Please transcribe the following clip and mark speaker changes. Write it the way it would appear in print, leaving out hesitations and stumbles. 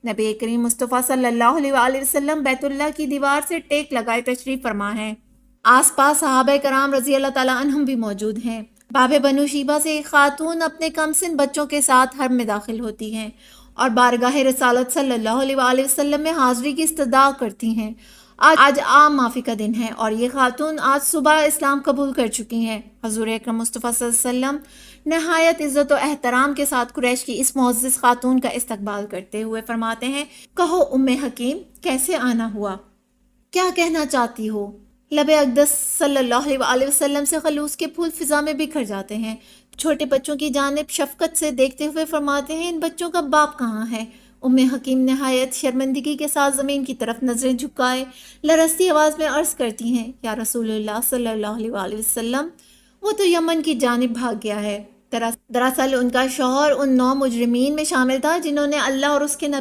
Speaker 1: نبی کریم مصطفیٰ صلی اللہ علیہ وآلہ وسلم بیت اللہ کی دیوار سے ٹیک لگائے تشریف فرما ہیں۔ آس پاس صحابہ کرام رضی اللہ تعالیٰ عنہم بھی موجود ہیں۔ باب بنو شیبہ سے ایک خاتون اپنے کم سن بچوں کے ساتھ حرم میں داخل ہوتی ہیں اور بارگاہ رسالت صلی اللہ علیہ وآلہ وسلم میں حاضری کی استدعا کرتی ہیں۔ آج عام معافی کا دن ہے اور یہ خاتون آج صبح اسلام قبول کر چکی ہیں۔ حضور اکرم مصطفیٰ صلی اللہ علیہ وسلم نہایت عزت و احترام کے ساتھ قریش کی اس معزز خاتون کا استقبال کرتے ہوئے فرماتے ہیں، کہو ام حکیم کیسے آنا ہوا؟ کیا کہنا چاہتی ہو؟ لب اقدس صلی اللہ علیہ وآلہ وسلم سے خلوص کے پھول فضا میں بکھر جاتے ہیں۔ چھوٹے بچوں کی جانب شفقت سے دیکھتے ہوئے فرماتے ہیں، ان بچوں کا باپ کہاں ہے؟ ام حکیم نہایت شرمندگی کے ساتھ زمین کی طرف نظریں جھکائے لرزتی آواز میں عرض کرتی ہیں، یا رسول اللہ صلی اللہ علیہ وآلہ وسلم، وہ تو یمن کی جانب بھاگ گیا ہے۔ دراصل ان کا شوہر ان 9 مجرمین میں شامل تھا جنہوں نے اللہ اور اس کے نبی